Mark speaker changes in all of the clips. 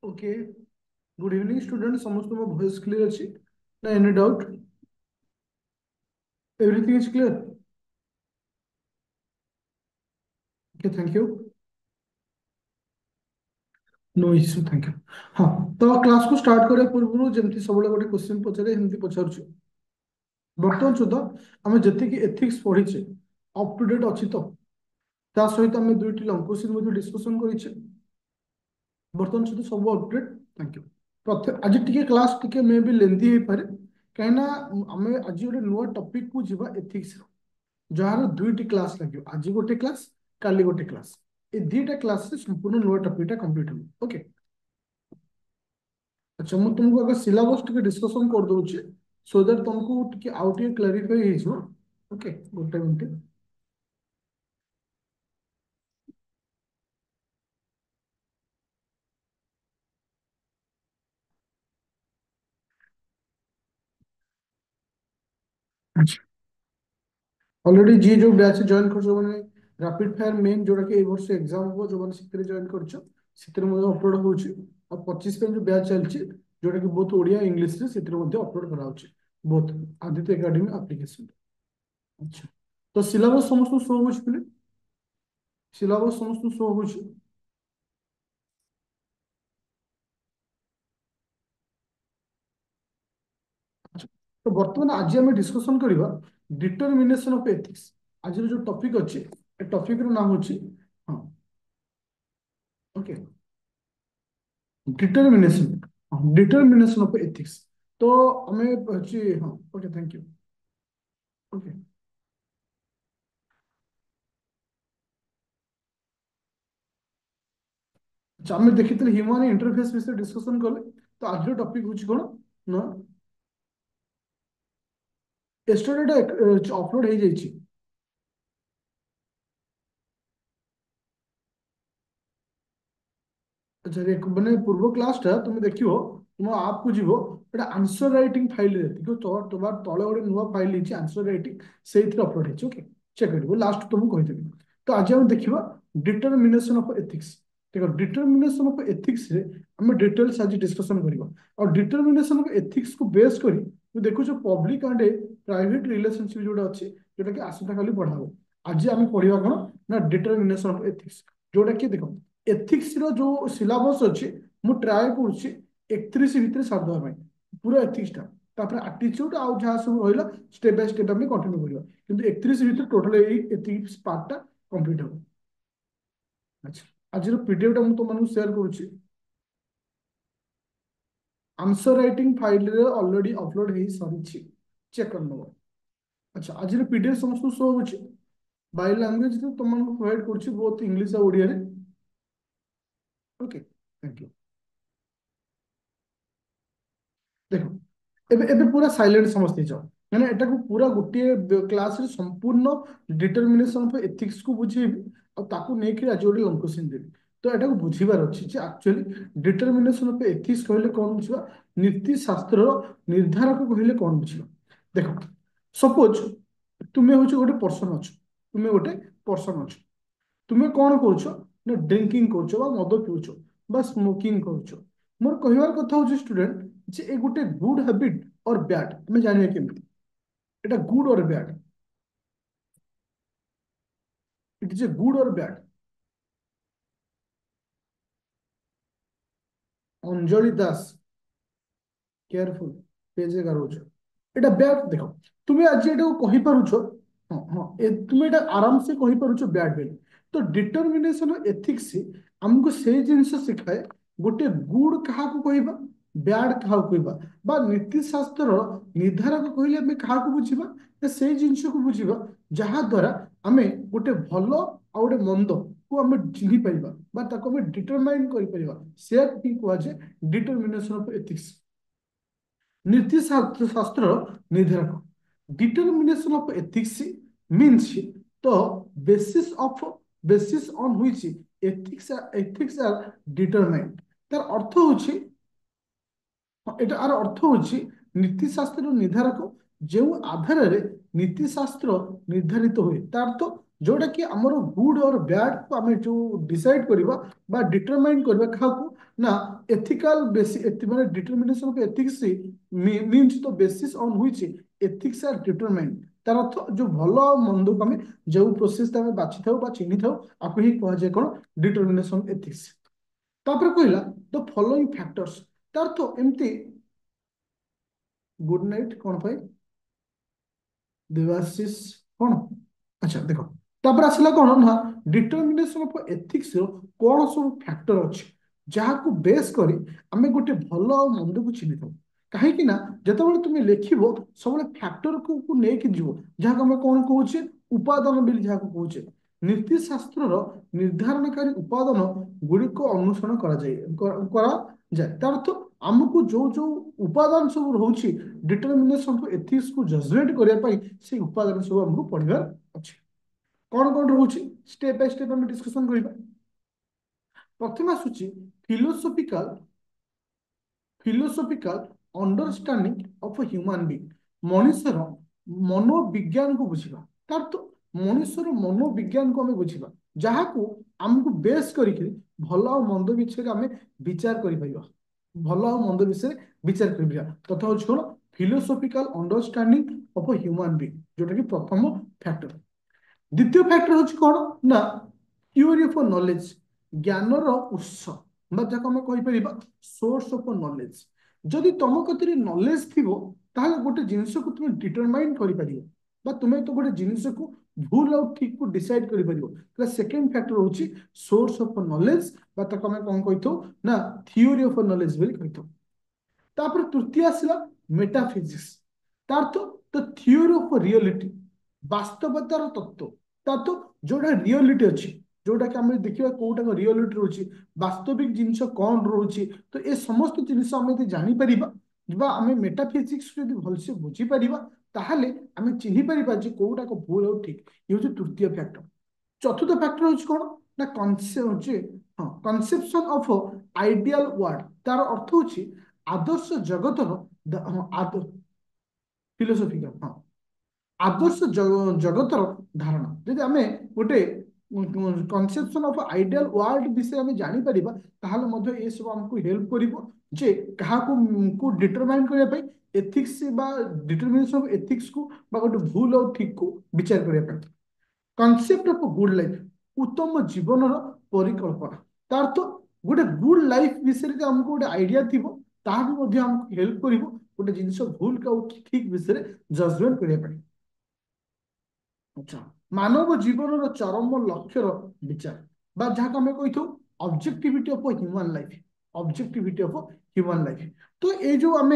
Speaker 1: Okay. Good evening student, समस्त मो voice clear अच्छी ना? Any doubt? Everything is clear? Okay, thank you. No issue, thank you. हाँ, तो क्लास को स्टार्ट करिया पूर्व जमती सब गोटे क्वेश्चन पचारे हिंदी पचारुछु। वर्तमान सुधा आम जी एथिक्स पढ़ीचे अप टू डेट अच्छी तो ता सहित आम दुईटी लंग क्वेश्चन डिस्कशन करिचे। वर्तमान सुधा सब अपडेट। Thank you. प्रथम आज टिके क्लास टिके मे भी लेंदी हो पारे कहीं आम आज गोटे नुआ टॉपिक को जीवा एथिक्स जार दुईटी क्लास लगे। आज गोटे क्लास, काली गोटे क्लास, ये दुईटा क्लास संपूर्ण नुआ टॉपिकटा कंप्लीट हो। ओके। अच्छा, मैं तुमको अगर सिलेबस टिके डिस्कशन कर दूची सो दैट तुमको टिके आउ टिके क्लैरिफाई हो। ओके, गोटे मिनट। ऑलरेडी जी जो बैच जॉइन कर माने रैपिड फायर मेन जोड़ा कि ए वर्ष एग्जाम हो जो माने सितरे जॉइन करछो सितरे मध्ये अपलोड होउची। और 25 पे जो बैच चलची जोड़ा कि बहुत ओडिया इंग्लिश रे सितरे मध्ये अपलोड करा होउची बहुत आदित्य एकेडमी एप्लीकेशन। अच्छा, तो सिलेबस समस्त शो होउची पले? सिलेबस समस्त शो होउची? अच्छा, तो वर्तमान आज हम डिस्कशन करबा डिटरमिनेशन ऑफ एथिक्स। आज जो टॉपिक अछि ए टॉपिक रो नाम होची हां। Okay, determination, determination of ethics. तो हमें अच्छी हाँ। Okay, thank you. ओके। अच्छा, आम देखी ह्यूमन इंटरफेस विषय डिस्कशन कले। तो आज टॉपिक हूँ कौन ना, एस्टोडेटा अपलोड हो जाइए। अच्छा, मैंने पूर्व क्लासटा तुम देखो तुम आप को जीव एटा आंसर राइटिंग फाइल रे देखो तो तुम्हार तले गोटे नुआ फाइल है आंसर राइटिंग से अपलोड है। ओके, चेक करियो लास्ट तुमको कहीदेवी। तो आज हम देखा डिटरमिनेशन ऑफ एथिक्स। देखो, डिटरमिनेशन ऑफ एथिक्स रे हम डिटेल्स आज डिस्कशन करबा। और डिटरमिनेशन ऑफ एथिक्स को बेस करी मैं देखो जो पब्लिक एंड प्राइवेट रिलेशनशिप जोटा अच्छी जोटा कि आसंता काली पढ़ाबो। आज हम पढ़ा कौन ना डिटरमिनेशन ऑफ एथिक्स, जोटा कि देखो एथिक्स रो जो सिलेबस अच्छी मु ट्राए करुच्ची 31 भितर सारदेवा पूरा एथिक्स टा तापर एटीट्यूड आउ जहाँ सब रहा स्टेप बाय स्टेप आम कंटिन्यू करवा किंतु 31 भितर टोटल एथिक्स पार्ट टा कंप्लीट हो। अच्छा, आज पीडीएफ टा तुम तुमको शेयर करुच्ची। आंसर राइटिंग फाइल रे ऑलरेडी अपलोड हो सारी, चेक कर नब। अच्छा, आज पीडीएफ समस्त शो होची बाय लैंग्वेज तुमको प्रोवाइड करुच्ची बोथ इंग्लिश और ओडिया रे। Okay, thank you. देखो, एबे एबे पूरा साइलेंट समझते जाओ मैंने एटा को पूरा गोटे क्लास रे संपूर्ण डिटरमिनेशन ऑफ एथिक्स को बुझेबी और ताको नेकी आज गोटे लंग क्वेश्चन देबी। तो एटा को बुझीबार अछि जे एक्चुअली डिटरमिनेशन ऑफ एथिक्स कहले कोन बुझिबा, नीति शास्त्र रो निर्धारक कहले कोन बुझिबा। देखो, सपोज तुमे होछ गोटे पर्सन अछ, तुमे गोटे पर्सन अछ, तुमे कौन करुଛ ना ड्रिंकिंग करुଛ बा मद पिउଛ बा स्मोकिंग करुଛ। मोर कहबार कथा हूँ स्टूडेंट जे ए गोटे गुड हैबिट और बैड हमें जानिए केमती एटा गुड और bad, it is a good और बैड। अंजलि दास, केयरफुल, पेज 11 এটা ব্যাড। দেখো, তুমি আজ এটাକୁ କହିପାରୁଛ ହଁ ହଁ তুমি এটা ଆରାମସେ କହିପାରୁଛ ବ୍ୟାଡ୍ ବୋଲି। ତ ଡିଟରମିନେସନ ଏଥିକ୍ସ ଆମକୁ ସେଇ ଜିନିଷ ଶିଖାଏ ଗୋଟେ ଗୁଡ୍ କାହାକୁ କହିବା, ବ୍ୟାଡ୍ କାହାକୁ କହିବା, ବା ନୀତି ଶାସ୍ତ୍ରର ନିର୍ଦ୍ଧାରକ କହିଲେ ଆମେ କାହାକୁ ବୁଝିବା ନା ସେଇ ଜିନିଷକୁ ବୁଝିବା ଯାହା ଦ୍ୱାରା ଆମେ ଗୋଟେ ଭଲ ଆଉ ଗୋଟେ ମନ୍ଦକୁ ଆମେ ଚିହ୍ନି ପାରିବା ବା ତାକୁ ଆମେ ଡିଟରମାଇନ୍ କରିପାରିବା। ସେୟାକୁ ହିଁ କୁହାଯାଏ डिटरमिनेशन ऑफ एथिक्स, नीति शास्त्र निर्धारक। Determination of ethics means the basis on which ethics are determined. तार अर्थ होची, এটা আর অর্থ হচ্ছে নীতিশাস্ত্র ନିର୍ଦ୍ଧାରକ ଯେଉଁ ଆଧାରରେ ନୀତିଶାସ୍ତ୍ର ନିର୍ଦ୍ଧାରିତ ହୁଏ। ତା ଅର୍ଥ जोटा कि आमर गुड और बैड को आम जो डिसाइड करवा बा डिटरमाइन करवा क्या ना एथिकल बेसिस माने determination of ethics means the basis on which ethics are determine तार अर्थ जो भल और मंद को आम जो प्रोसेस बाछि था चिन्हि था आपको ही कह जाए कौन डिटरमिनेशन एथिक्स तापर कहला द फॉलोइंग फैक्टर्स तार तो एमती गुड नाइट कौन पाई देवाशीष कौन अच्छा देखो तापर आसला कौन ना डिटरमिनेशन ऑफ एथिक्स कौन सब फैक्टर अच्छे जहाँ को बेस करी आमे गोटे भल और मंद को चिन्हि थाउ कहीं ना जितेबाला तुम्हें लिखिब सब फैक्टर को लेकिन जीव जहाँ आम कौन कहे उपादान बोली जहाँ कहे नीति शास्त्र निर्धारणकारी उपादान गुड़िक अनुसरण कराए तार अर्थ आमको जो जो उपादान सब रोचे डिटरमिनेशन ऑफ एथिक्स को जजमेंट करने से उपादान सब आमको पढ़ार अच्छे कौन कौन रोचे स्टेप बाय स्टेप आम डिस्कसन करवा प्रथम आसूची philosophical philosophical understanding of human being मनुष्यर मनोविज्ञान को बुझा तार तो मनुष्यर मनोविज्ञान को आम बुझा जहाँ को आमको बेस करके भल और मंद विषय आम विचार कर भल और मंद विषय विचार कर तथा हूँ कौन philosophical understanding of human being जोटा कि प्रथम फैक्टर द्वितीय फैक्टर हूँ कौन ना थ्योरी ऑफ नॉलेज ज्ञानर उत्स जहाँ आम कहीपर सोर्स ऑफ नॉलेज जदि तुम कतिर नॉलेज थी ताहले गोटे जिनिस को तुम डिटरमाइन कर तुम्हें तो गोटे जिनिस को भूल और ठीक को डिसाइड कर सेकेंड फैक्टर हूँ सोर्स ऑफ नॉलेज आम कौन कही ना थ्योरी ऑफ नॉलेज कही तापर तृतीय आसला मेटाफिजिक्स तार तो द थ्योरी ऑफ रियलिटी वास्तवतार तत्व तार तो जोड़ा रियलिटी अच्छी जोटा कि आम देखा कौटा रियलिटी रोचे वास्तविक जिनस कौन रोचे तो ये समस्त जिनिस आम जापर आम मेटाफिजिक्स जो भलसे बुझीपर ताहले आम चिन्ह पार कौटा भूल और ठीक ये हूँ तृतीय फैक्टर चतुर्थ फैक्टर हूँ कौन ना हाँ कनसेप्शन ऑफ आइडियल वर्ड तार अर्थ हूँ आदर्श जगतर फिलोसोफिकल हाँ आदर्श जगतर धारणा जदि आम गोटे कनसेप्शन ऑफ आइडियल वर्ल्ड विषय आम जापर ये सब आमको हेल्प कर डिटरमाइन करने एथिक्स डिटरमिनेशन ऑफ एथिक्स को गोटे भूल और ठीक को विचार करने कनसेप्ट ऑफ गुड लाइफ उत्तम जीवन परिकल्पना तार तो गोटे गुड लाइफ विषय आमको गोटे आइडिया थी ताकि हमको हेल्प कर गोटे जिनस भूल का ठीक विषय जजमेंट करने अच्छा मानव जीवन चरम लक्ष्यर विचार जहाँ आम कही objectivity of human life objectivity of human life तो ये जो आम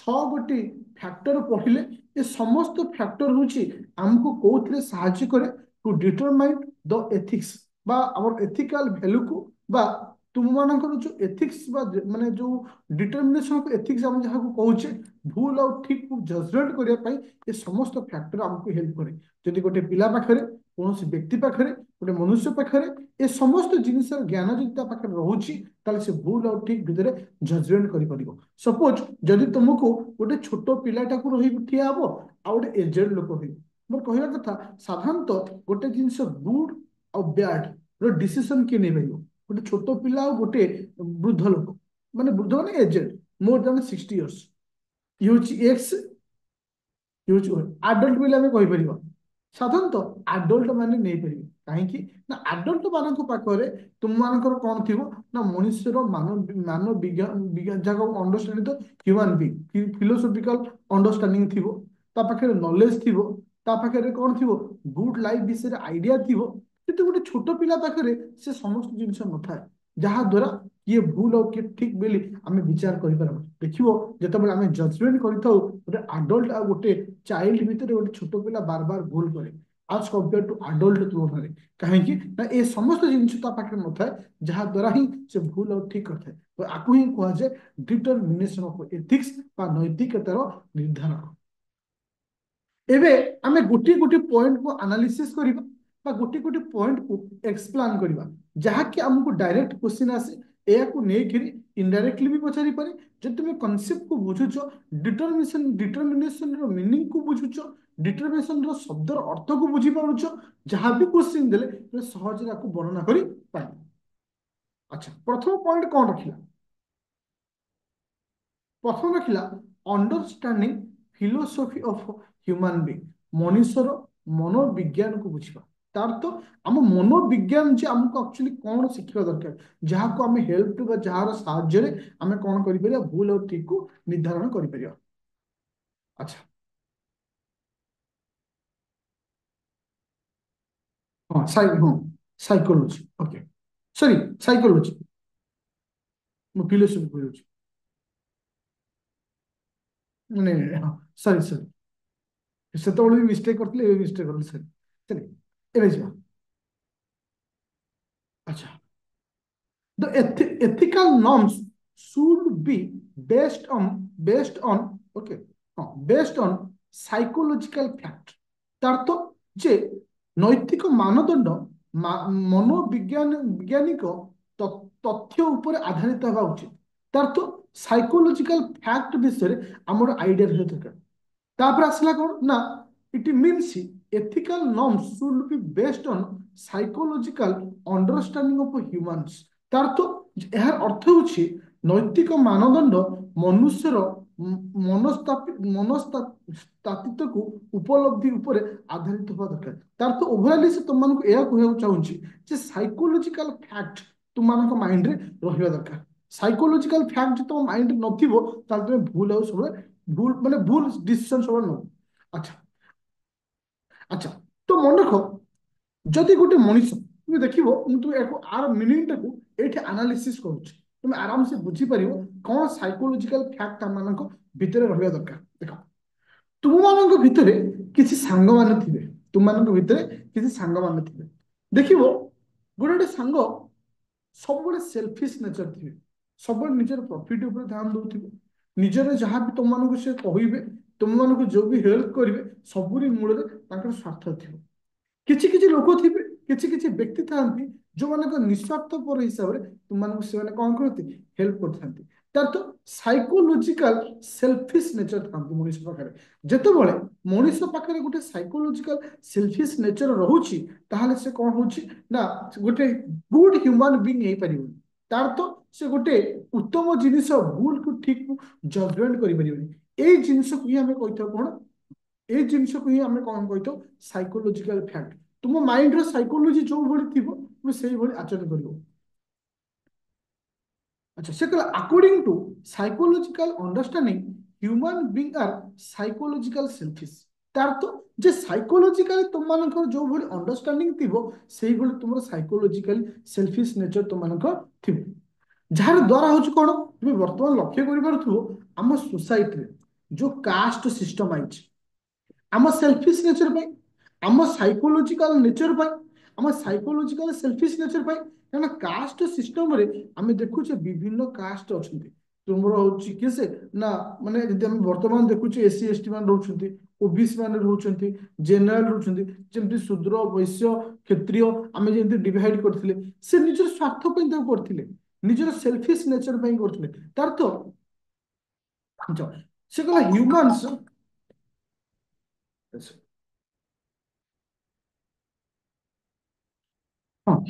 Speaker 1: गोटी फैक्टर पढ़ले ये समस्त फैक्टर हूँ आमको कौन साहाय्य करे to determine the ethics our ethical value को तुम मानकर जो एथिक्स माने जो डिटरमिनेशन ऑफ एथिक्स हम जहाँ कहे भूल और ठीक को जजमेंट करने ये समस्त फैक्टर आमको हेल्प करे जदि गोटे पिला पाखे कौन व्यक्ति पाखे गोटे मनुष्य पाखे ये समस्त जिनिस ज्ञान जब पाखे रोचे से भूल और ठीक भितर जजमेंट कर सपोज जदि तुमको गोटे छोट पिलाटा को रही ठिया हम आ गोटे एजेड लोक हो मोर कहवा कथा साधारणतः गोटे जिनस गुड और बैड डिसीजन किए नहीं पार गोटे छोट पिला और गोटे वृद्ध लोक माने वृद्ध माने एजेड मोर देन 60 इयर्स ये हूँ एक्स ये हूँ आडल्ट बोले आम कहीपर साधारणतः आडल्ट मैंने नहीं पारे कहीं ना आडल्ट मान पाखे तुम मानकर कौन थी ना मनुष्यर मानव विज्ञान जहाँ अंडरस्टांडिंग तो ह्यूमन बीइंग फिलोसोफिकल अंडरस्टांडिंग थी पाखे नॉलेज थी पाखे कौन थी गुड लाइफ विषय आइडिया थी कितु गोटे छोट पिला पाखे से समस्त जिन न था जहाँ द्वारा किए भूल और किए ठीक बोली आम विचार कर देखो जिते आम जजमेंट गोटे आडल्ट आ गोटे चाइल्ड भितर गोटे छोट पिला बार बार भूल करे आज कंपेयर टू आडल्ट तुलना कहीं ना ये समस्त जिन पाखे न था जहाँ द्वारा ही से भूल और ठीक करता है तो आपको ही कहुए डिटरमिनेशन ऑफ एथिक्स नैतिकतार निर्धारण एबे आमे गोटी गोटी पॉइंट को एनालिसिस करिबा गोटी गोटी पॉइंट को एक्सप्लेन करिबा जहाँ कि हमको डायरेक्ट क्वेश्चन आसे या को नेकिरी इनडायरेक्टली भी पचारि पारे जब तुम कॉन्सेप्ट को बुझुछ डिटरमिनेशन रो मीनिंग को बुझुछ डिटरमिनेशन रो शब्दर अर्थ को बुझी पारुछ जहां भी क्वेश्चन देले तो सहज रे आपको वर्णना करी पाए। अच्छा प्रथम पॉइंट कौन रखिला? प्रथम रखिला understanding philosophy of human being, मनुष्यर मनोविज्ञान को बुझिबा। तार तो आम मनोविज्ञान जे हमको एक्चुअली कौन शिखा दरकार जहाँ को आम हेल्प जार साहाय्य आम कौन कर भूल और ठीक को निर्धारण कर। अच्छा हाँ हाँ साइकोलॉजी ओके सॉरी साइकोलॉजी ମୁଁ ଫିଲୋସଫି କହୁଛି। ନାଇଁ ନାଇଁ ହଁ ସରି ସରି ସେତେବେଳେ ବି ମିଷ୍ଟେକ୍ କରିଥିଲି ଏବେ ମିଷ୍ଟେକ୍ କରିଲି ସରି ସରି ଏବେ ଯିବା। ଆଚ୍ଛା the ethical norms should be based on okay based on psychological fact। তার তো যে নৈতিক মানদণ্ড মনোবিজ্ঞান বৈজ্ঞানিক তথ্য উপরে আধারিত হওয়া উচিত। তার তো সাইকোলজিক্যাল ফ্যাক্ট বিষয়ে আমার আইডিয়া রহবা দরকার। তারপরে আসলা কোন না it means ethical norms should be based on psychological understanding of humans। তার তো এর অর্থ হচ্ছে নৈতিক মানদণ্ড মনুষ্যর মনস্তাত্ত্বিকକୁ ଉପଲବ୍ଧି ଉପରେ ଆଧାରିତ ହେବା ଦରକାର। ତାର ତ ଓଭରାଲି ସେ ତୁମମାନଙ୍କୁ ଏହା କହିବାକୁ ଚାହୁଁଛି ଯେ ସାଇକୋଲୋଜିକାଲ ଫ୍ୟାକ୍ଟ ତୁମମାନଙ୍କ ମାଇଣ୍ଡରେ ରହିବା ଦରକାର। ସାଇକୋଲୋଜିକାଲ ଫ୍ୟାକ୍ଟ ତମ ମାଇଣ୍ଡରେ ନଥିବ ତାହେଲେ ତମେ ଭୁଲ ଆଉ ସବୁବେଳେ ଭୁଲ ମାନେ ଭୁଲ ডিসিশন ସବୁବେଳେ ନବ। আচ্ছা আচ্ছা তো মনে রাখ যদি গোটে মଣିষ তুমি ଦେଖିବ ମୁଁ তুমি ଆର ମିନିଂଟାକୁ ଏଇଠି ଆନାଲିସିସ୍ କରୁଛି তুমি ଆରାମସେ ବୁଝିପାରିବ କ'ଣ ସାଇକୋଲୋଜିକାଲ ଫ୍ୟାକ୍ଟ ଆମମାନଙ୍କ ଭିତରେ ରହିବା ଦରକାର। ଦେଖ ତୁମମାନଙ୍କ ଭିତରେ କିଛି ସାଙ୍ଗମାନେ ଥିବେ, ତୁମମାନଙ୍କ ଭିତରେ କିଛି ସାଙ୍ଗମାନେ ଥିବେ ଦେଖିବ ଗୋଟେ ଗୋଟେ ସାଙ୍ଗ ସବୁବେଳେ ସେଲଫିଶ ନେଚର ଥିବେ, ସବୁବେଳେ ନିଜର ପ୍ରଫିଟ ଉପରେ ଧ୍ୟାନ ଦଉଥିବେ, ନିଜର ଯାହା ବି ତୁମମାନଙ୍କୁ ସେ କହିବେ ତୁମମାନଙ୍କୁ ଯୋଉ ବି ହେଲ୍ପ କରିବେ ସବୁରି ମୂଳରେ ତାଙ୍କର ସ୍ୱାର୍ଥ ଥିବ। କିଛି କିଛି ଲୋକ ଥିବେ, କିଛି କିଛି ବ୍ୟକ୍ତି ଥାନ୍ତି ଯୋଉମାନଙ୍କ ନିସ୍ୱାର୍ଥପର ହିସାବରେ ତୁମମାନଙ୍କୁ ସେମାନେ କଣ କରନ୍ତି ହେଲ୍ପ କରିଥାନ୍ତି। ତାର ତ ସାଇକୋଲୋଜିକାଲ ସେଲଫିଶ ନେଚର ଥାନ୍ତି ମଣିଷ ପାଖରେ। ଯେତେବେଳେ ମଣିଷ ପାଖରେ ଗୋଟେ ସାଇକୋଲୋଜିକାଲ ସେଲଫିଶ ନେଚର ରହୁଛି ତାହେଲେ ସେ କଣ ହଉଛି ନା ଗୋଟେ ଗୁଡ ହ୍ୟୁମାନ ବିଙ୍ଗ ହେଇପାରିବନି। ତାର ତ ସେ ଗୋଟେ ଉତ୍ତମ ଜିନିଷ ଭୁଲକୁ ଠିକକୁ ଜଜମେଣ୍ଟ କରିପାରିବନି। ଏଇ ଜିନିଷକୁ ହିଁ ଆମେ କହିଥାଉ କଣ এই ଜିନିଷକୁ ହିଁ ଆମେ କଣ କହିଥାଉ ସାଇକୋଲୋଜିକାଲ ଫ୍ୟାକ୍ଟ। ତୁମ ମାଇଣ୍ଡର ସାଇକୋଲୋଜି ଯୋଉ ଭଳି ଥିବ ତୁମେ ସେଇଭଳି ଆଚରଣ କରିବ। ଆଚ୍ଛା ସେ କହିଲା according to psychological understanding human being are psychological selfish. ତାର ତ ଯେ ସାଇକୋଲୋଜିକାଲି ତୁମମାନଙ୍କର ଯୋଉ ଭଳି ଅଣ୍ଡରଷ୍ଟାଣ୍ଡିଂ ଥିବ ସେଇଭଳି ତୁମର ସାଇକୋଲୋଜିକାଲି ସେଲଫିଶ ନେଚର ତୁମମାନଙ୍କ ଥିବ। ଯାହାର ଦ୍ୱାରା ହଉଛି କଣ ତୁମେ ବର୍ତ୍ତମାନ ଲକ୍ଷ୍ୟ କରିପାରୁଥିବ ଆମ ସୋସାଇଟିରେ ଯୋଉ କାଷ୍ଟ ସିଷ୍ଟମ ଆଇଛି ଆମ ସେଲଫିଶ ନେଚର ପାଇଁ, ଆମ ସାଇକୋଲୋଜିକାଲ ନେଚର ପାଇଁ, ଆମ ସାଇକୋଲୋଜିକାଲ ସେଲଫିଶ ନେଚର ପାଇଁ। କାରଣ କାଷ୍ଟ ସିଷ୍ଟମରେ ଆମେ ଦେଖୁଛେ ବିଭିନ୍ନ କାଷ୍ଟ ଅଛନ୍ତି। ତୁମର ହଉଛି କିଏ ସେ ନା ମାନେ ଯଦି ଆମେ ବର୍ତ୍ତମାନ ଦେଖୁଛେ ଏସି ଏସଟି ମାନେ ରହୁଛନ୍ତି, ଓବିସି ମାନେ ରହୁଛନ୍ତି, ଜେନେରାଲ ରହୁଛନ୍ତି, ଯେମିତି ଶୂଦ୍ର ବୈଶ୍ୟ କ୍ଷତ୍ରିୟ ଆମେ ଯେମିତି ଡିଭାଇଡ କରିଥିଲେ ସେ ନିଜର ସ୍ୱାର୍ଥ ପାଇଁ ତାକୁ କରିଥିଲେ, ନିଜର ସେଲଫିଶ ନେଚର ପାଇଁ କରିଥିଲେ। ତାର ତ ସେ କହିଲା humans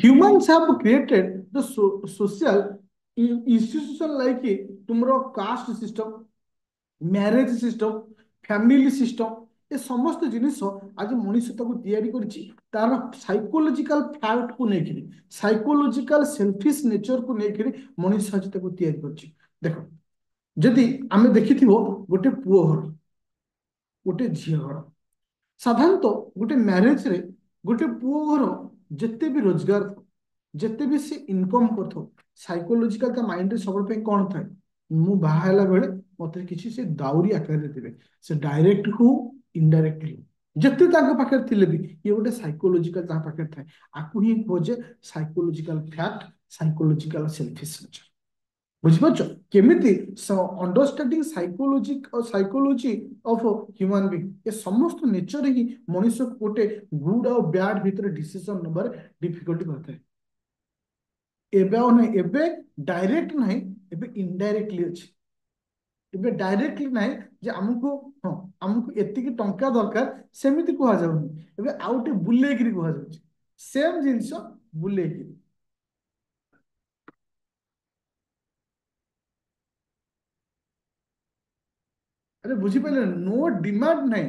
Speaker 1: humans have created the social institution like तुमरो caste system, marriage system, family system, ଏ ସମସ୍ତ ଜିନିଷ ଆଜି ମଣିଷ ତାକୁ ତିଆରି କରିଛି ତାର ସାଇକୋଲୋଜିକାଲ ଫ୍ୟାକ୍ଟକୁ ନେଇକିରି, ସାଇକୋଲୋଜିକାଲ ସେଲଫିଶ ନେଚରକୁ ନେଇକିରି ମଣିଷ ଆଜି ତାକୁ ତିଆରି କରିଛି। ଦେଖ ଯଦି ଆମେ ଦେଖିଥିବ ଗୋଟେ ପୁଅ ଘର ଗୋଟେ ଝିଅ ଘର, ସାଧାରଣତଃ ଗୋଟେ ମ୍ୟାରେଜରେ ଗୋଟେ ପୁଅ ଘର ଯେତେ ବି ରୋଜଗାର ଥାଉ ଯେତେ ବି ସେ ଇନକମ କରିଥାଉ ସାଇକୋଲୋଜିକାଲ ତା ମାଇଣ୍ଡରେ ସବୁବେଳେ ପାଇଁ କଣ ଥାଏ ମୁଁ ବାହା ହେଲା ବେଳେ ମତେ କିଛି ସେ ଦାଉରୀ ଆକାରରେ ଦେବେ, ସେ ଡାଇରେକ୍ଟ ହଉ ଇନଡାଇରେକ୍ଟଲି ହଉ ଯେତେ ତାଙ୍କ ପାଖରେ ଥିଲେ ବି ଇଏ ଗୋଟେ ସାଇକୋଲୋଜିକାଲ ତାଙ୍କ ପାଖରେ ଥାଏ। ଆକୁ ହିଁ କୁହାଯାଏ psychological fact, psychological selfish nature. ବୁଝିପାରୁଛ କେମିତି understanding psychology of human being ଏ ସମସ୍ତ ନେଚର ହିଁ ମଣିଷକୁ ଗୋଟେ ଗୁଡ ଆଉ ବ୍ୟାଡ ଭିତରେ ଡିସିସନ ନେବାରେ ଡିଫିକଲ୍ଟି କରିଥାଏ। ଏବେ ଆଉ ନାହିଁ, ଏବେ ଡାଇରେକ୍ଟ ନାହିଁ, ଏବେ ଇନଡାଇରେକ୍ଟଲି ଅଛି। ଏବେ ଡାଇରେକ୍ଟଲି ନାହିଁ ଯେ ଆମକୁ, ହଁ ଆମକୁ ଏତିକି ଟଙ୍କା ଦରକାର ସେମିତି କୁହାଯାଉନି, ଏବେ ଆଉ ଟିକେ ବୁଲେଇକିରି କୁହାଯାଉଛି, ସେମ୍ ଜିନିଷ ବୁଲେଇକିରି। ଆରେ ବୁଝିପାରିଲେ, ନୋ ଡିମାଣ୍ଡ ନାହିଁ,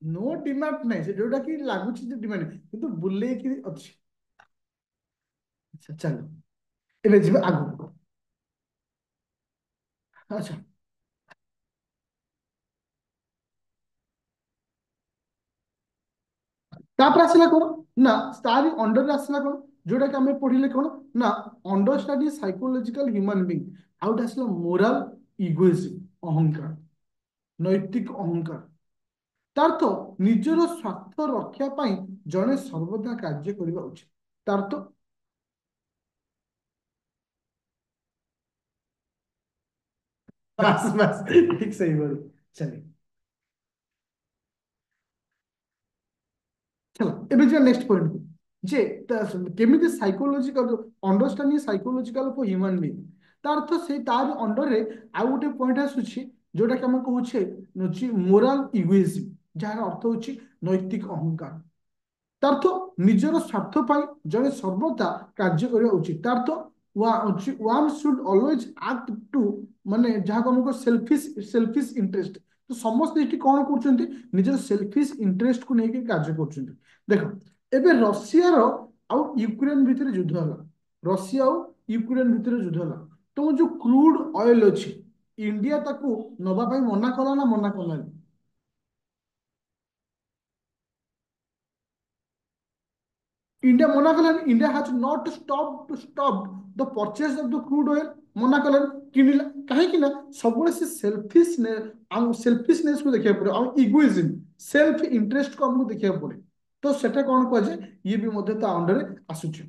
Speaker 1: नो डिमांड नहीं, से जोटा कि लाଗୁଛି ଯେ ଡିମାଣ୍ଡ କିନ୍ତୁ ବୁଲେଇକି ଅଛି। ଆଚ୍ଛା ଚାଲ ଏବେ ଯିବା ଆଗକୁ। ଆଚ୍ଛା ତାପରେ ଆସିଲା କଣ ନା, ତାରି ଅଣ୍ଡରରେ ଆସିଲା କଣ ଯୋଉଟା କି ଆମେ ପଢିଲେ କଣ ନା, ଅଣ୍ଡରଷ୍ଟାଣ୍ଡିଂ ସାଇकोलॉजिकल ह्यूमन बीइंग, ଆଉ ଗୋଟେ ଆସିଲା ମୋରାଲ ଇଗୋଇଜିମ୍, ଅହଂକାର, ନୈତିକ ଅହଂକାର। ତାର ତ ନିଜର ସ୍ୱାର୍ଥ ରକ୍ଷା ପାଇଁ ଜଣେ ସର୍ବଦା କାର୍ଯ୍ୟ କରିବା ଉଚିତ। ତାର ତ ବାସ୍ ବାସ୍ ଠିକ ସେଇଭଳି। ଚାଲେ चलो ଏବେ ଯିବା ନେକ୍ସଟ ପଏଣ୍ଟକୁ, ଯେ କେମିତି psychological understanding psychological of human being, ତାର ଅର୍ଥ ସେଇ ତାର ଅଣ୍ଡରରେ ଆଉ ଗୋଟେ ପଏଣ୍ଟ ଆସୁଛି ଯୋଉଟା କି ଆମେ କହୁଛେ ହଉଛି ମୋରାଲ ଇଗୋଇଜିମ୍, ଯାହାର ଅର୍ଥ ହଉଛି ନୈତିକ ଅହଂକାର। ତାର ତ ନିଜର ସ୍ୱାର୍ଥ ପାଇଁ ଜଣେ ସର୍ବଦା କାର୍ଯ୍ୟ କରିବା ଉଚିତ। ତାର ତ one should always act to, ମାନେ ଯାହାକୁ ଆମକୁ ସେଲଫିଶ ଇଣ୍ଟରେଷ୍ଟ, ତ ସମସ୍ତେ ଏଠି କଣ କରୁଛନ୍ତି, ନିଜର ସେଲଫିଶ ଇଣ୍ଟରେଷ୍ଟକୁ ନେଇକି କାର୍ଯ୍ୟ କରୁଛନ୍ତି। ଦେଖ ଏବେ ରଷିଆର ଆଉ ୟୁକ୍ରେନ ଭିତରେ ଯୁଦ୍ଧ ହେଲା, ରଷିଆ ଆଉ ୟୁକ୍ରେନ ଭିତରେ ଯୁଦ୍ଧ ହେଲା, ତ ଯୋଉ କ୍ରୁଡ ଅଏଲ ଅଛି, ଇଣ୍ଡିଆ ତାକୁ ନବା ପାଇଁ ମନା କଲା ନା ମନା କଲାନି? इंडिया मना कलानी, India has not stopped the purchase of the crude oil, मना कलानी, किनिला कहीं ना, सब से सेल्फिशनेस को देखिए पड़े, और इगोइज्म सेल्फ इंटरेस्ट को हमको देखिए पड़े, तो सेटा कौन कह ये भी मध्य अंडर आसुची।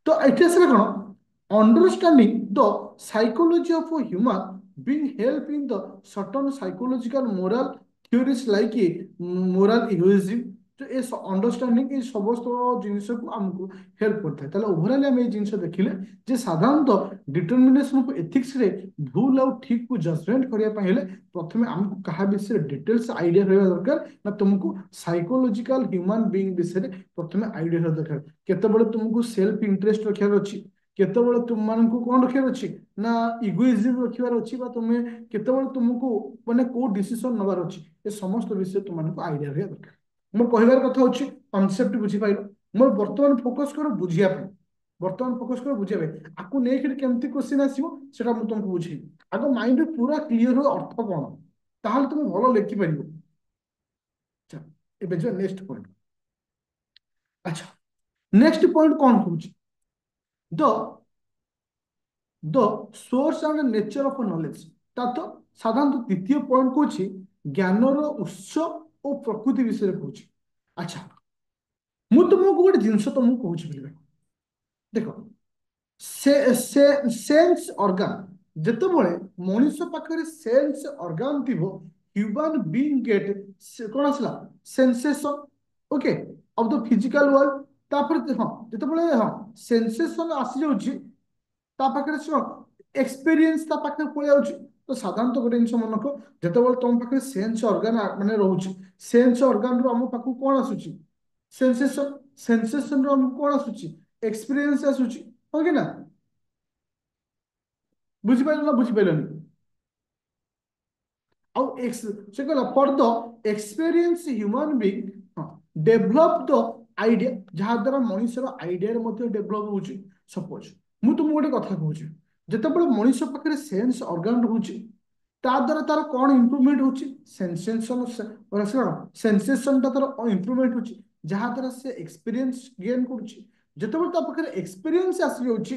Speaker 1: तो ये आसला कौन, understanding the psychology of a human being help in the certain psychological moral theories like moral egoism, तो ये अंडरस्टैंडिंग ये समस्त जिनिस को आमको हेल्प करता है। ताले ओवरऑल हम ये जिनिस देखिले जे साधारणतः डिटरमिनेशन ऑफ एथिक्स रे भूल और ठीक को जजमेंट करिया ପାଇଁ हेले प्रथमे हमको कहा विषय डिटेल्स आइडिया रहबा दरकार ना, तुमको साइकोलॉजिकल ह्यूमन बीइंग विषय प्रथमे आइडिया रहबा दरकार, केतेबेले तुमको सेल्फ इंटरेस्ट रखियार अछि, केतेबेले तुम माननको कोन रखियार अछि ना इगोइज्म रखियार अछि, बा तुमे केतेबेले तुमको माने को डिसीजन नबार अछि, ए समस्त विषय तुमको आइडिया रहबा दरकार। मोर कहबार कथा होछि कॉन्सेप्ट बुझी पाइलो, मोर वर्तमान फोकस करो बुझिया पे, वर्तमान फोकस करो बुझिया पे, आकु नेखिर केमती क्वेश्चन आसीबो सेटा मु तुमको बुझेई, आगो माइंड रे पूरा क्लियर हो अर्थ कोन, ताहले तुम भलो लेखि परिबो। अच्छा एबे जो नेक्स्ट पॉइंट, अच्छा नेक्स्ट पॉइंट कौन कहूँ, the the source and nature of knowledge, ता तो साधारणतः द्वितीय पॉइंट कहूँ ज्ञानर उत्स और प्रकृति विषय कहूँ। अच्छा मु तुमको गोटे जिनस तुमको कहूँ, देख सेन्स ऑर्गन, जितेबाला मनीष पाखे सेन्स ऑर्गन थी, ह्यूमन बीइंग गेट कौन आसला sensation, okay, of the physical world, तापर हाँ जितेबाला हाँ सेंसेशन आसी जाउची, ता पाखे शुण एक्सपीरियंस ता पाखे पळि आउची। तो साधारणतः गोटे जिनिस मन रख, जितेबाला तुम पाखे सेन्स ऑर्गन माने रहउची, सेन्स ऑर्गन रो हम पाखु कोन आसुची सेंसेशन, सेंसेशन रो हम कोन आसुची एक्सपीरियंस आसुची, हो कि ना, बुझिपाइल ना बुझिपाइलनि? आउ एक्स से कहला for the experience human being, हाँ डेभलप द आइडिया, जहाँ द्वारा मनुष्यर आइडिया मध्य डेभलप होची। सपोज मु तुम गोटे कथा कहूची, जेतेबेले मनुष्य पाखे सेंस ऑर्गन रहूची, ता द्वारा तार कौन इम्प्रूवमेंट होची, सेंसेशन, सेंसेशन ता तार इम्प्रूवमेंट होची, जहाँ द्वारा से एक्सपीरियंस गेन करूची, जेतेबेले ता पाखे एक्सपीरियंस आसी जाउची,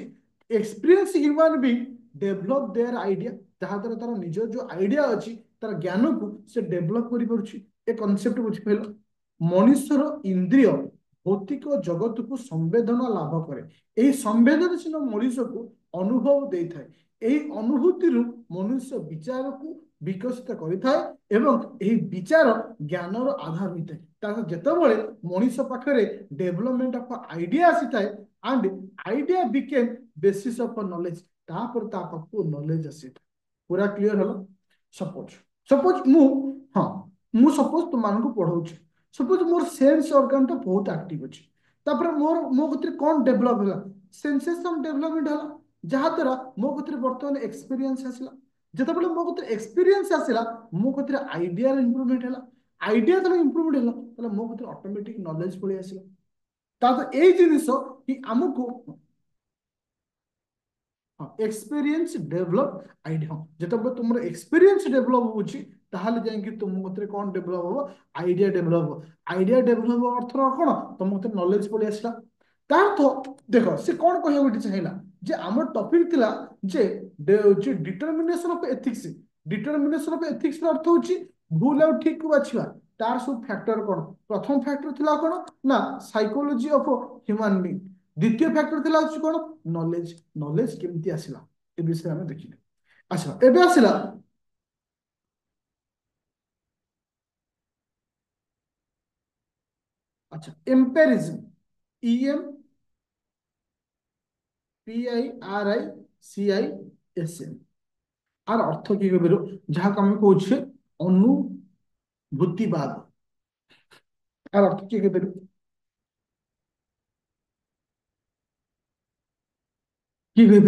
Speaker 1: experience human being develop their idea, जहाँ द्वारा तार निजर जो आइडिया अछि तार ज्ञान को से डेभलप करि पारुची। ए कॉन्सेप्ट बुझि पाइल, मनुष्यर इंद्रिय भौतिक जगत को संवेदना लाभ करे, यही संवेदनशील मनुष्य को अनुभव दे थाए, यही अनुभूति मनुष्य विचार को विकसित करिथाए एवं यही विचार ज्ञानर आधार होता है। जितेबाला मनुष्य पाखे डेभलपमेंट ऑफ आइडिया आसी थाए and idea became basis of knowledge, तापर ता पाखु नॉलेज आसी, पूरा क्लियर हलो। सपोज सपोज मु हाँ मु सपोज तुम पढ़ाऊँ सपोज मोर सेंस ऑर्गन तो बहुत एक्टिव अच्छे तापर मोर मो गति कौन डेभलप है सेंसेशन डेभलपमेंट है जहाँ द्वारा मो गति बर्तमान एक्सपीरियंस आसला जितेबाला मो गति एक्सपीरियंस आसला मो गति आइडिया इम्प्रूवमेंट है आइडिया जो इम्प्रूवमेंट है मो गति ऑटोमेटिक नॉलेज पड़े आसला यही जिनिस कि आमको हाँ एक्सपीरियंस डेभलप आइडिया हाँ जिते तुम एक्सपीरियंस डेभलप होची ताहले जाइए तुम मते कौन डेभलप हो आइडिया डेभलप अर्थ कौन तुम मते नॉलेज पड़े आसला तार तो देखो से कौन कहया गोटे चाहिला जे आम टॉपिक थिला जे डिटरमिनेशन ऑफ एथिक्स अर्थ होची भूल और ठीक को बाछिबा तार सब फैक्टर कौन प्रथम फैक्टर थिला कौन ना साइकोलॉजी ऑफ ह्यूमन बीइंग द्वितीय फैक्टर थिला कौन नॉलेज नॉलेज केमती आसला ए विषय में देखिले अच्छा एबे आसला अच्छा एम्पेरिज्म EM PIRICISM आर अर्थ कि जहाँ आम कहे अनुभूतिवाद आर अर्थ किए कह रियल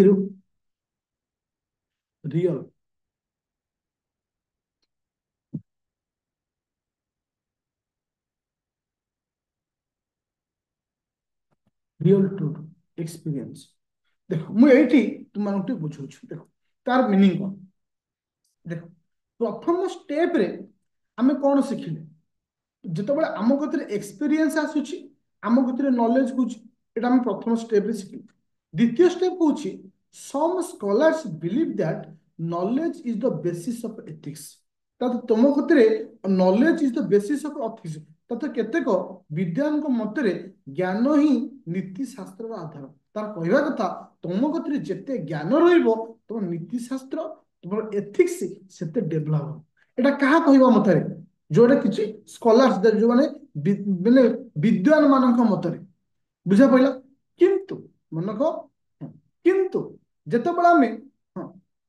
Speaker 1: रियल ट्रूथ एक्सपीरियंस देखो मुझे तुम बुझाऊँ देखो तार मीनिंग कौन देख प्रथम स्टेप रे आमे कौन शिखिले जिते आम गति एक्सपीरियंस आसूची आम गति नॉलेज हूँ यहाँ आम प्रथम स्टेप रे शिखिले द्वितीय स्टेप हूँ some scholars believe that knowledge is the basis of ethics तुम गति knowledge is the basis of ethics केतेक विद्वान मतरे ज्ञान ही नीति शास्त्र आधार तार कहवा कथा तुम गति जिते ज्ञान तुम नीति शास्त्र तुम एथिक्स से डेभलप एटा क्या कहवा मतरे जोड़ा किसी स्कॉलर्स जो माने माने विद्वान मानक मतरे बुझा पड़ा किंतु मनक किंतु जितेबाला आम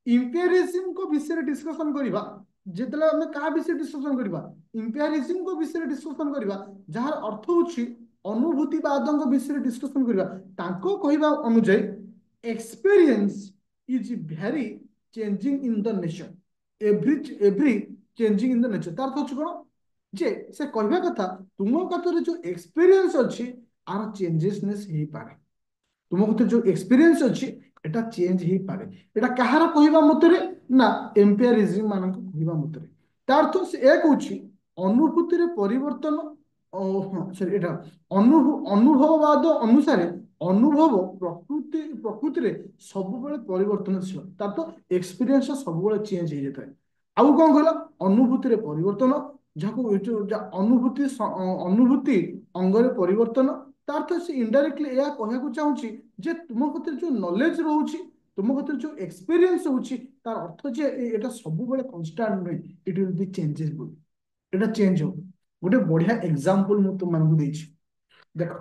Speaker 1: इंपेरिज्म को विषय डिस्कसन करवा जिते आम क्या विषय डिस्कसन करवा इंपेरिज्म को विषय डिस्कसन करवा जार अर्थ होची अनुभूतिवाद विषय डिस्कसन करवा तांको कहवा अनुଯାयी experience is very changing in the nature every changing in the nature तार अर्थ कौन जे से कहवा कथा तुम कतरे जो एक्सपीरियंस अच्छी आर चेंजेसनेस हो पारे तुम कतरे जो एक्सपीरियंस अच्छी एटा चेंज हो पारे एटा कहार कहवा मतरे ना एम्पियरिज्म मानक कहवा मतरे तार अर्थ से एक होची अनुभूति रे परिवर्तन सॉरी एटा अनुभववाद अनुसार अनुभव प्रकृति रे सब बेले परिवर्तनशील तार तो एक्सपीरियंस सब बेले चेंज हो जाता है आउ कौन कहला अनुभूति रे परिवर्तन जहाँ अनुभूति अनुभूति अंगरे परिवर्तन तार तो से इनडायरेक्टली या कहना चाहूँगी जे तुम कते जो नॉलेज रोची तुम कते जो एक्सपीरियंस होची तार अर्थ जे एटा सब बेले कांस्टेंट नुहे it will be changeable Etah change हो गोटे बढ़िया एग्जांपल मु तुम मानकु देछि देखो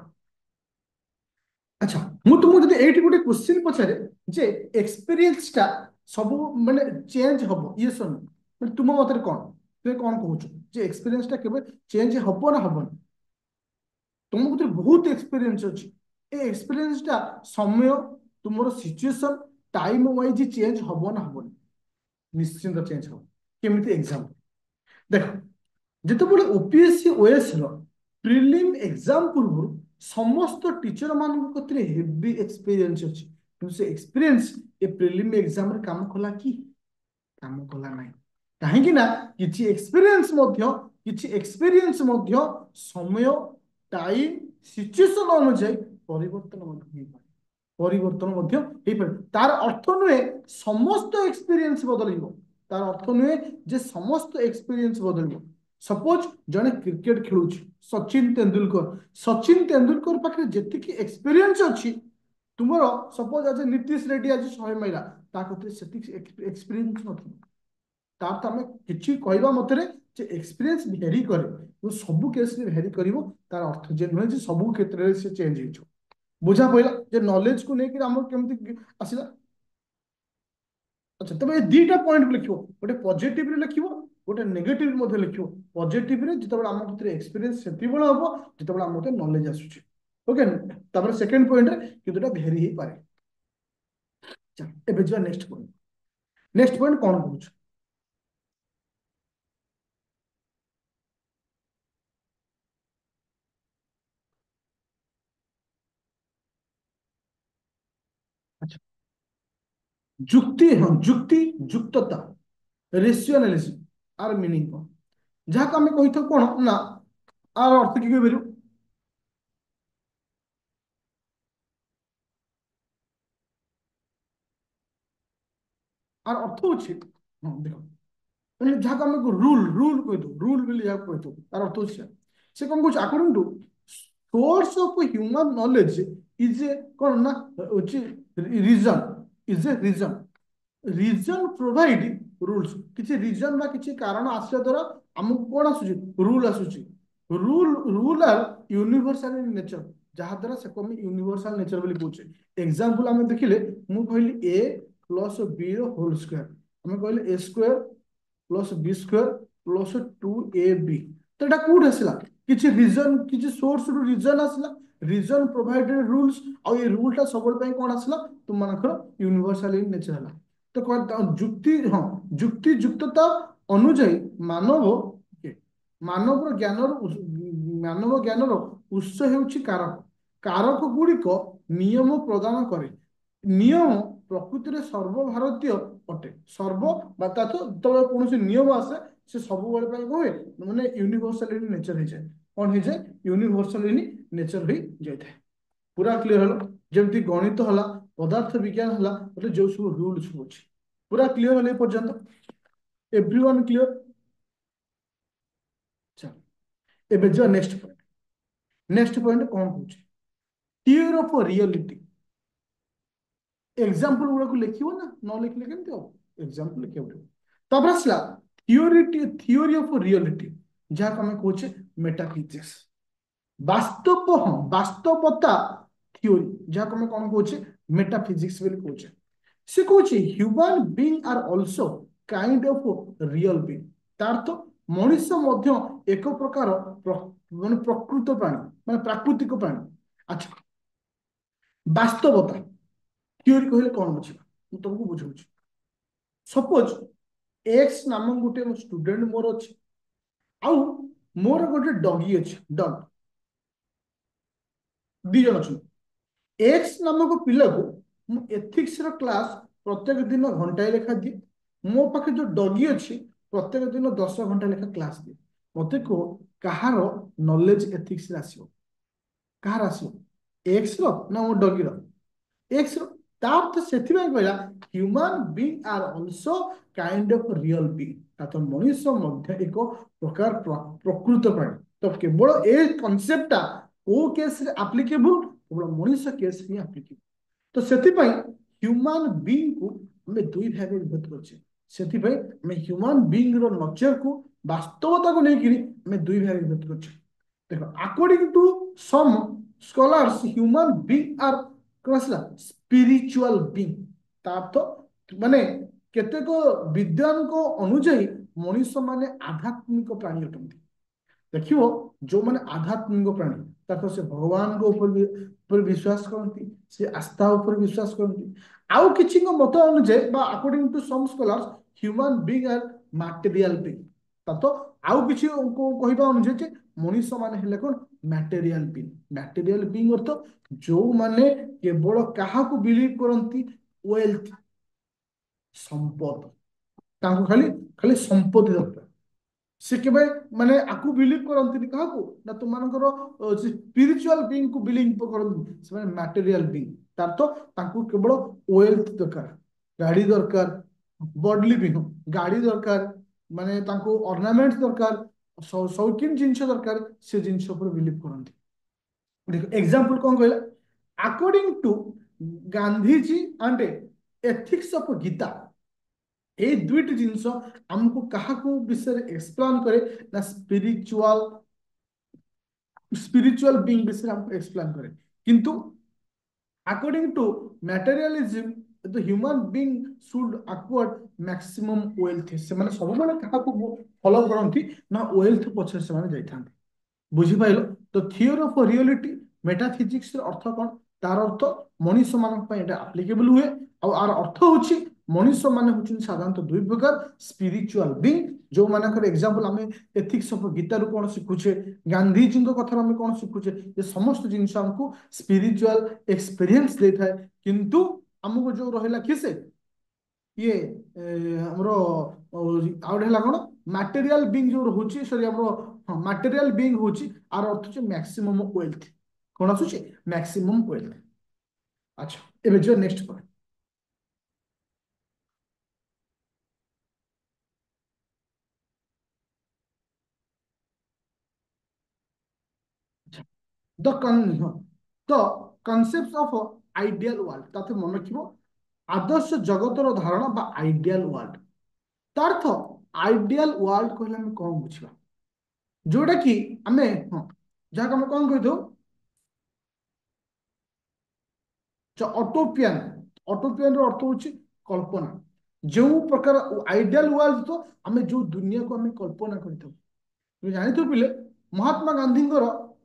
Speaker 1: अच्छा मु तुमको जदि एठी गोटे क्वेश्चन पचारे जे एक्सपीरियंस टा सब माने चेंज हबो यस और नो माने तुम मतरे कोन तुम कौन कहूँ जे एक्सपीरियंस टा केबे चेंज हबो ना हबो तुम भीतर बहुत एक्सपीरियंस अच्छी ए एक्सपीरियंस टा समय तुम सिचुएशन टाइम वाइज चेंज हबो ना हबो निश्चिंत चेंज हो केमिति एग्जांपल देखो जितेबाला ओपीएससी ओएस प्रिलिम एग्जाम पूर्व समस्त टीचर मान हेवी एक्सपीरियंस अच्छी किंतु से एक्सपीरियंस ए प्रिलिम एग्जाम रे काम कला कि काम कला नहीं कहीं ना किछि एक्सपीरियंस समय टाइम सिचुएशन अनुଯାୟୀ परिवर्तन तार अर्थ नुहे समस्त एक्सपीरियंस बदल तार अर्थ नुहे जे समस्त एक्सपीरियंस बदल सपोज जड़े क्रिकेट खेलुच सचिन तेंदुलकर पाखे जी एक्सपीरियंस अच्छी तुम सपोज आज नीतीश रेड्डी आज 100 माइला एक्सपीरियंस तार तो आम कि कहवा मतरे एक्सपीरियंस भेरी करे सब केस भेरी कर तार अर्थ जे नुहे सब क्षेत्र में चेंज हो बुझा पड़ा जे नॉलेज को लेकर आम केमती आसला अच्छा तब ये दुईटा पॉइंट लिखो गोटे पॉजिटिव रे लिखो गोटे नेगेटिव मध्ये लिखो पॉजिटिव रे जितेबाला आम भीतर एक्सपीरियंस सेति बेला हबो जितेबाला आम भीतर नॉलेज आसुची ओके तापर सेकंड पॉइंट रे किंतुटा भेरी ही पारे चल एबे जा नेक्स्ट पॉइंट कोन कहूछ अच्छा जुक्ति हाँ जुक्ति जुक्तता रेशनलिज्म आर मीनिंग कोन जहाँ आम कही था कौन ना आर अर्थ कि कह आर अर्थ अच्छे हाँ देख मैंने जहाँ आम रूल रूल कही दो रूल बोली जहाँ कही दो तार अर्थ अच्छे से कौन कह according to source of human knowledge is a कौन ना reason is a reason reason provide rules किसी रीजन बा किसी कारण आसिया द्वारा हमको कौन आसुची रूल आसुची rule are universal in nature जहाँ द्वारा से हम यूनिवर्सल नेचर बोली कहूचे एग्जांपल आम देखिले मु कहली ए प्लस बी रो होल स्क्वायर आम कहले a square plus b square plus two a b तो यहाँ कौट आसला किसी रीजन किसी सोर्स रु रीजन आसला रीजन प्रोवाइडेड रूल्स आ ये रूलटा सब कौन आसला तुम मानकर यूनिवर्सल इन नेचर है तो जुक्ति हाँ जुक्ति जुक्तता अनुजाई मानव मानव ज्ञान मानव ज्ञान उत्स होउछि कारक कारक गुड़िक नियम प्रदान करे नियम प्रकृति में सर्वभारतीय अटे सर्व तो कौन नियम आसे से सब हुए मैंने यूनिवर्सल इन नेचर हो जाए कौन हो जाए यूनिवर्सल इन नेचर हो जाए पूरा क्लीयर हल जमी गणित है पदार्थ विज्ञान है जो सब रूल सब अच्छे पूरा क्लीयर हल पर्यंत एवरीवन क्लीयर चल एबे जो नेक्स्ट पॉइंट कौन कहूँ थियोरी ऑफ रियलिटी एग्जांपल गुड़ा लिखियो ना न लिखले केमती हो एग्जांपल लिखियो तब आसला थियोरी ऑफ रियलिटी जहाँ आम कहूचे मेटाफिजिक्स वास्तव हाँ वास्तवता थियोरी जहाँ आम कौन कहूचे मेटाफिजिक्स बोली कहूचे से कहूचे human being are also kind of real being तार तो मनुष्य मध्य एक प्रकार माने प्रकृत प्राणी माने प्राकृतिक प्राणी अच्छा वास्तवता थियोरी कहले कौन बुझिबा मु तुमको बुझाऊँ सपोज एक्स नाम गोटे स्टूडेंट मोर अच्छे आउ मोर गोटे डगी अच्छे डग दी जन अच्छे एक्स नामक पिला को मु एथिक्स रो क्लास प्रत्येक दिन घंटाए लेखा दिए मो पाखे जो डगी अच्छी प्रत्येक दिन 10 घंटा लेखा क्लास दिए मत को कहार नॉलेज एथिक्स आसो कहार आसो एक्स रो ना मो डगी रो एक्स तार तो से कहला human being are also kind of real being तो मनुष्य मध्य एक प्रकार प्रकृत प्राणी तो केवल ए कॉन्सेप्टटा को केस रे एप्लीकेबल केवल मनुष्य केस ही एप्लीकेबल तो से ह्यूमन बीइंग को हमें दुई भाग विभक्त करछे से हमें ह्यूमन बीइंग रो नेचर को वास्तवता को लेकिन हमें दुई भाग विभक्त करछे देखो according to some scholars human being are spiritual being तार तो माने केतेक विद्वान को अनुଯାयी मनुष्य माने आध्यात्मिक प्राणी अटंती देखियो जो माने आध्यात्मिक प्राणी ताको से भगवान को ऊपर विश्वास करती से आस्था ऊपर विश्वास करती आउ किछि को मत अनुଯାयी बा according to some scholars human being are material being तो आउ किछि को कहबा अनुଯାयी मनुष्य माने हेले कोन मटेरियल बीइंग अर्थ जो माने केवल कहा को बिलीव करती वेल्थ संपद तांको खाली खाली संपत्ति दरकार से केबे माने आकु बिलीव करती कहा को ना तुम मानकर स्पिरिचुअल बीइंग को बिलीव करती से माने मटेरियल बीइंग तार तो तांको केवल वेल्थ दरकार गाड़ी दरकार बॉडली बीइंग गाड़ी दरकार माने तांको ऑर्नामेंट्स दरकार शौकीन जिनस दरकार से जिनस ऊपर बिलीव करती देखो एग्जांपल कौन कहला according to Gandhi ji and ethics of Gita ये दुईट जिनस आमको क्या विषय एक्सप्लेन करे ना स्पिरिचुअल बीइंग विषय हमको एक्सप्लेन करे किंतु according to materialism the human being should acquire maximum wealth से माने सब माने कहा को फॉलो करंती ना वेल्थ पछे से माने जाइथांती बुझिपाइल तो थियोरी ऑफ रियलिटी मेटाफिजिक्स अर्थ कौन तार अर्थ मनुष्य मान एटा आप्लिकेबल हुए आर अर्थ होची मनुष्य माने होचन साधारणतः दुई प्रकार स्पिरिचुअल बीइंग जो मानकर एग्जांपल आमे एथिक्स ऑफ गीता रु कोन सिखुचे गांधी जी को कथा आमे कोन सिखुचे ये समस्त जिंस हमको स्पिरिचुअल एक्सपीरियंस देथाय किंतु हमको जो रहला किसे ये हमरो आउट हैला कोन मटेरियल बीइंग जो होची सॉरी हमरो मटेरियल बीइंग होची आर अर्थ छ मैक्सिमम वेल्थ कोन आसुची मैक्सिमम वेल्थ अच्छा एबे जो next point the the concept of ideal world ताते मन रखिबो आदर्श जगतर धारणा बा आइडियल वर्ल्ड तार अर्थ आइडियल वर्ल्ड कहले हम कोन बुझिबा जोटा कि आमे जहाँ आम कौन कही अटोपियान अटोपियान अर्थ हूँ कल्पना जो प्रकार आइडियल वर्ल्ड तो आम जो दुनिया को आम कल्पना कर जानी पिले महात्मा गांधी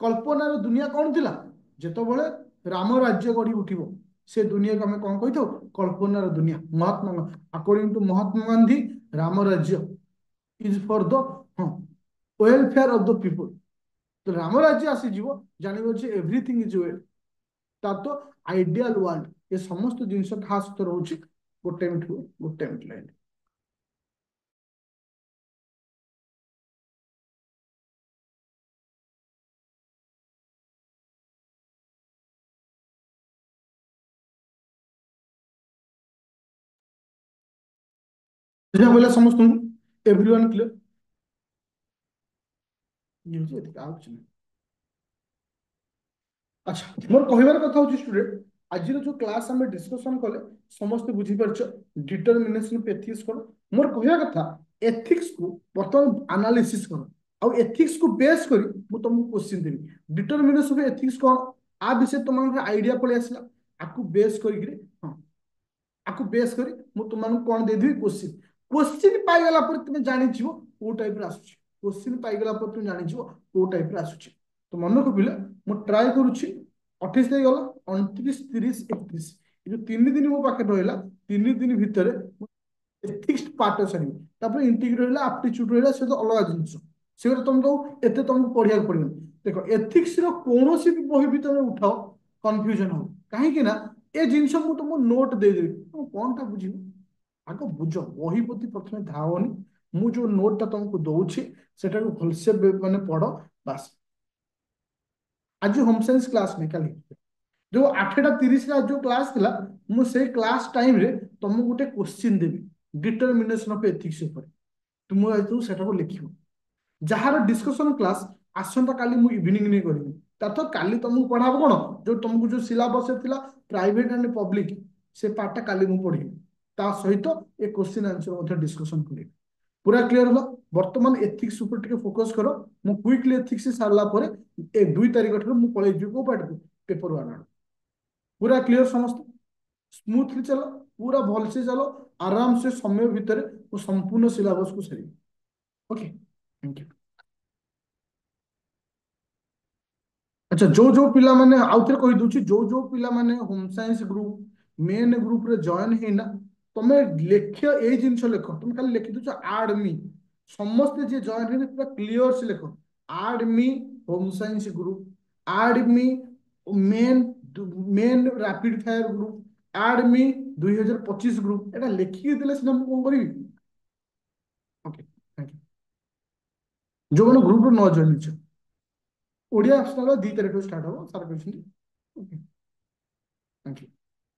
Speaker 1: कल्पनार दुनिया कौन थिला जेतबले राम राज्य गढ़ी उठिबो से दुनिया को आम कौन कही कल्पनार दुनिया महात्मा अकॉर्डिंग टू महात्मा गांधी राम राज्य is for the welfare of the people तो राम राज्य आसीज जानव एवरीथिंग इज वेल तार तो आइडियल वर्ल्ड ये समस्त जिनस खास तो रोचे गोटे मिनट लाइन बुझा पड़ा समस्त एवरीवन क्लियर ये होची एतिक आउ किछ नहीं अच्छा मोर कहबार कथा होची स्टूडेंट आज जो क्लास आम डिस्कशन कले समस्त बुझी पारछ डिटरमिनेशन ऑफ एथिक्स कोन मोर कहया कथा एथिक्स को बर्तमान एनालिसिस करो आउ एथिक्स को बेस करी मु तुमको question Devi determination of ethics कोन आ विषय तुम आइडिया पळे आसला आकु बेस करी हां आकु बेस करी मु तुमन कोन दे देबी क्वेश्चन क्वेश्चन पाई गला पर तुम जानि छिवो को टाइप रे आसुची क्वेश्चन पाई गला पर तुम जानि छिवो को टाइप रे आसुची तो मन को पिले मु ट्राई करूची 28 दे गला 29 30 31 ये जो 3 दिन मो पाके रहला 3 दिन भितर एथिक्स पार्ट सरी तापर इंटीग्रेट रहला एप्टीट्यूड रहला से तो अलग जिंस से तुमको एते तुमको पढ़िया पड़ियो देखो एथिक्स रो कोनोसी भी बही भी तुम उठाओ कंफ्यूजन हो काहे कि ना ए जिंस मु तुमको नोट दे देबी तुम कोनटा बुझिबो आग बुझ बही प्रति प्रथमे धावनी मु जो नोट ता तुमको दउछि सेटा को भलसे माने पढ़ो बस आज होम साइंस क्लास में कल जो 8:30 जो क्लास थिला मुझे क्लास टाइम रे तुमको गोटे question Devi determination of ethics ऊपर तुम सेटा को लिखियो जहार डिस्कशन क्लास आसंता काली मु इवनिंग ने करबी तो काली तुमको पढ़ाबो कोन जो तुमको जो सिलेबस थिला प्राइवेट एंड पब्लिक से पार्ट काली मु पढ़ी ता सहित ए क्वेश्चन आंसर मध्ये डिस्कशन करी पूरा क्लियर होला वर्तमान एथिक्स ऊपर टिके फोकस करो मु क्विकली एथिक्स सारला परे ए 2 तारिख ठर मु पळे जो को पाठ पेपर वाला पूरा क्लियर समस्त स्मूथली चलो पूरा भल से चलो आराम से समय भितर वो संपूर्ण सिलेबस को सरी ओके थैंक यू अच्छा जो पिला माने आउथरे कहि दूची जो पिला माने home science group main group रे जॉइन हेना तमे लेख्य ए जिंस लेखो तुम खाली लिखि दूछ ऐड मी समस्त जे जॉइन हेने पूरा क्लियर से लेखो add me home science group add me main main rapid fire group add me 2025 group एटा लेखि देले सिना हम कोन करिवि ओके थैंक यू जो माने ग्रुप रो न जॉइन छ ओडिया ऑप्शनल 2 तारिख स्टार्ट हो सारा क्वेश्चन ओके थैंक यू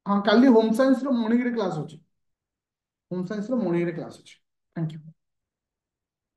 Speaker 1: हाँ काली होम साइंस रो मॉर्निंग रे क्लास होची होम साइंस रो मॉर्निंग रे क्लास होची थैंक यू